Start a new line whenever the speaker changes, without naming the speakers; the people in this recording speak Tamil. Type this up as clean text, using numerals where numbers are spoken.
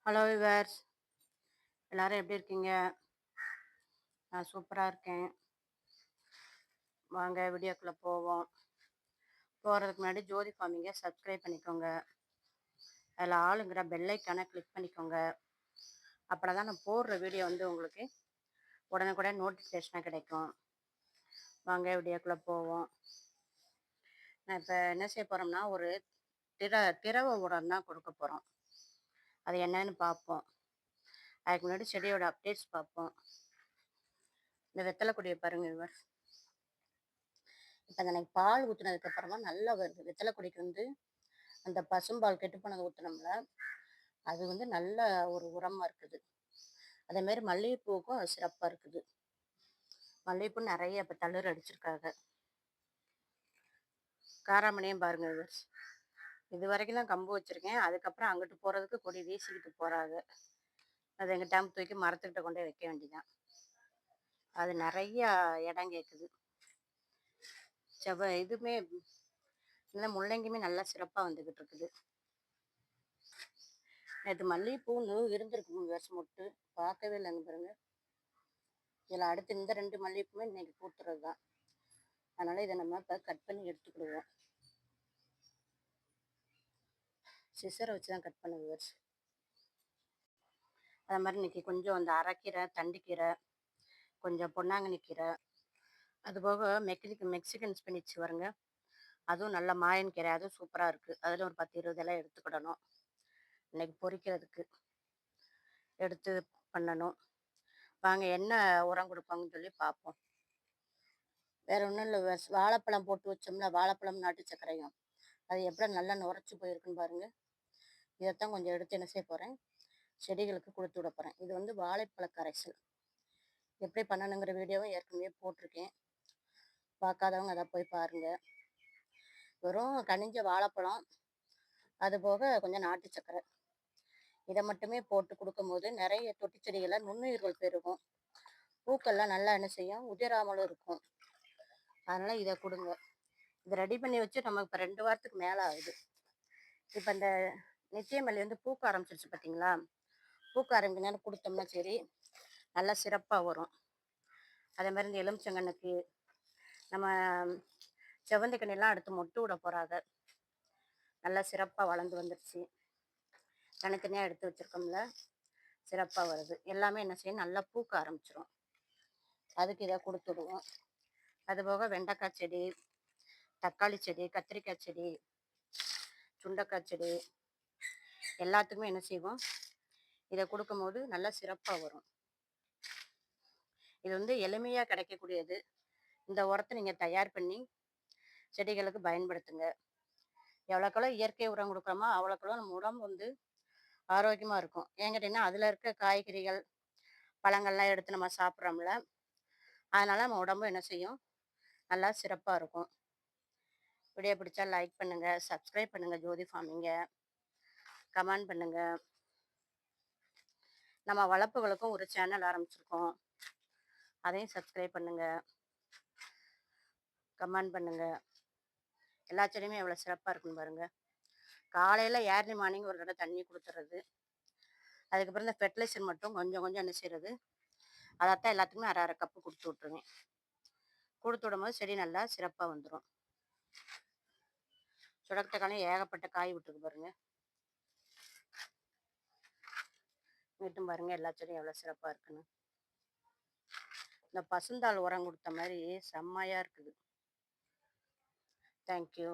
ஹலோ விவர்ஸ், எல்லாரும் எப்படி இருக்கீங்க? நான் சூப்பராக இருக்கேன். வாங்க வீடியோக்குள்ளே போவோம். போகிறதுக்கு முன்னாடி ஜோதி ஃபார்மிங்கை சப்ஸ்கிரைப் பண்ணிக்கோங்க. அதில் ஆளுங்கிற பெல்லைக்கான கிளிக் பண்ணிக்கோங்க. அப்படின்னா தான் நான் போடுற வீடியோ உங்களுக்கு உடனுக்குடன் நோட்டிஃபிகேஷனாக கிடைக்கும். வாங்க வீடியோக்குள்ளே போவோம். நான் இப்போ என்ன செய்ய போகிறோம்னா, ஒரு திரவ உரம் தான் கொடுக்க போகிறோம். அது என்னன்னு பார்ப்போம். அதுக்கு முன்னாடி செடியோட அப்டேட்ஸ் பார்ப்போம். இந்த வெத்தலை கொடியை பாருங்க விவர்ஸ். இப்போ எனக்கு பால் ஊற்றுனதுக்கு அப்புறமா நல்லா வருது. வெத்தலை கொடிக்கு அந்த பசும்பால் கெட்டு போனது ஊற்றுனோம்ல, அது நல்ல ஒரு உரமா இருக்குது. அதேமாரி மல்லிகைப்பூவுக்கும் அது சிறப்பாக இருக்குது. மல்லிகைப்பூ நிறைய இப்போ தளிர் அடிச்சிருக்காங்க. காராமணியும் பாருங்க விவர்ஸ். இது வரைக்கும் தான் கம்பு வச்சிருக்கேன். அதுக்கப்புறம் அங்கிட்டு போகிறதுக்கு கொடி வீசிக்கிட்டு போகிறாங்க. அது எங்கள் டைம் தூக்கி மரத்துக்கிட்ட கொண்டு போய் வைக்க வேண்டியதான். அது நிறைய இடம் கேட்குது. இதுவுமே இல்லை, முள்ளங்கியுமே நல்லா சிறப்பாக வந்துக்கிட்டு இருக்குது. நேற்று மல்லிகைப்பூ இருந்திருக்கு விவர்ஸ் மொட்டு. பார்க்கவே இல்லைங்க பாருங்க. இதில் அடுத்து இந்த 2 மல்லிகைப்பூமே இன்னைக்கு பூத்துறது தான். அதனால் இதை நம்ம இப்போ கட் பண்ணி எடுத்துக்கிடுவோம். சிசரை வச்சு தான் கட் பண்ண விவர்ஸ். அது மாதிரி இன்னைக்கு கொஞ்சம் அந்த அரைக்கீரை, தண்டுக்கீரை, கொஞ்சம் பொன்னாங்கண்ணி கீரை, அதுபோக மெக்சிகன் ஸ்பினிச் வருங்க, அதுவும் நல்ல மாயன் கீரை, அதுவும் சூப்பராக இருக்குது. அதில் ஒரு 10-20 எல்லாம் எடுத்துக்கிடணும். இன்னைக்கு பொரிக்கிறதுக்கு எடுத்து பண்ணணும். வாங்க என்ன உரம் கொடுப்பாங்கன்னு சொல்லி பார்ப்போம். வேற ஒன்றும் இல்லை, வாழைப்பழம் போட்டு வச்சோம்ல, வாழைப்பழம் நாட்டு சர்க்கரையும், அது எப்படி நல்லா நுரைச்சி போயிருக்குன்னு பாருங்க. இதைத்தான் கொஞ்சம் எடுத்து என்ன செய்ய போகிறேன், செடிகளுக்கு கொடுத்து விட போகிறேன். இது வாழைப்பழ கரைசல். எப்படி பண்ணணுங்கிற வீடியோவும் ஏற்கனவே போட்டிருக்கேன். பார்க்காதவங்க அதை போய் பாருங்கள். வெறும் கனிஞ்ச வாழைப்பழம், அது போக கொஞ்சம் நாட்டு சர்க்கரை, இதை மட்டுமே போட்டு கொடுக்கும்போது நிறைய தொட்டி செடிகளை நுண்ணுயிர்கள் பெருகும். பூக்கள்லாம் நல்லா என்ன செய்யும், உதிராமலும் இருக்கும். அதனால் இதை கொடுங்க. இதை ரெடி பண்ணி வச்சு நமக்கு இப்போ 2 வாரத்துக்கு மேலே ஆகுது. இப்போ இந்த நித்தியமல்லி பூக்க ஆரம்பிச்சிருச்சு பார்த்தீங்களா? பூக்க ஆரம்பிக்க நேரம் கொடுத்தோம்னா சரி நல்லா சிறப்பாக வரும். அதே மாதிரி இந்த எலுமிச்சங்கண்ணுக்கு நம்ம செவந்தி கண்ணிலாம் அடுத்து மொட்டு விட போகிறாங்க. நல்லா சிறப்பாக வளர்ந்து வந்துருச்சு. தனித்தனியாக எடுத்து வச்சுருக்கோம்ல, சிறப்பாக வருது. எல்லாமே என்ன செய்யும், நல்லா பூக்க ஆரம்பிச்சிடும். அதுக்கு இதை கொடுத்துடுவோம். அதுபோக வெண்டைக்காய் செடி, தக்காளி செடி, கத்திரிக்காய் செடி, சுண்டைக்காய் செடி எல்லாத்துக்குமே என்ன செய்வோம், இதை கொடுக்கும்போது நல்லா சிறப்பாக வரும். இது எளிமையாக கிடைக்கக்கூடியது. இந்த உரத்தை நீங்கள் தயார் பண்ணி செடிகளுக்கு பயன்படுத்துங்க. எவ்வளோக்கெவ்வளோ இயற்கை உரம் கொடுக்குறோமோ அவ்வளோக்கெவ்வளோ நம்ம உடம்பு ஆரோக்கியமாக இருக்கும். ஏன் கேட்டிங்கன்னா, அதில் இருக்க காய்கறிகள், பழங்கள்லாம் எடுத்து நம்ம சாப்பிட்றோம்ல, அதனால் நம்ம உடம்பு என்ன செய்யும், நல்லா சிறப்பாக இருக்கும். வீடியோ பிடிச்சா லைக் பண்ணுங்கள், சப்ஸ்கிரைப் பண்ணுங்கள் ஜோதி ஃபார்மிங்கை, கமெண்ட் பண்ணுங்கள். நம்ம வளர்ப்புகளுக்கும் ஒரு சேனல் ஆரம்பிச்சிருக்கோம், அதையும் சப்ஸ்கிரைப் பண்ணுங்கள், கமெண்ட் பண்ணுங்கள். எல்லா செடியுமே எவ்வளோ சிறப்பாக இருக்குன்னு பாருங்கள். காலையில் ஏர்லி மார்னிங் ஒரு தடவை தண்ணி கொடுத்துறது. அதுக்கப்புறம் இந்த ஃபெர்டிலைசர் மட்டும் கொஞ்சம் கொஞ்சம் என்ன செய்கிறது, அதைத்தான் எல்லாத்துக்குமே அரை கப்பு கொடுத்து விட்ருவேன். கொடுத்து விடும்போது செடி நல்லா சிறப்பாக வந்துடும். சுடக்கட்டக்காலையும் ஏகப்பட்ட காய் விட்டுருக்கு பாருங்கள். வீட்டும் பாருங்கள் எல்லா செடியும் எவ்வளோ சிறப்பாக இருக்குன்னு. இந்த பசுந்தாள் உரம் கொடுத்த மாதிரி செம்மையாக இருக்குது. தேங்க்யூ.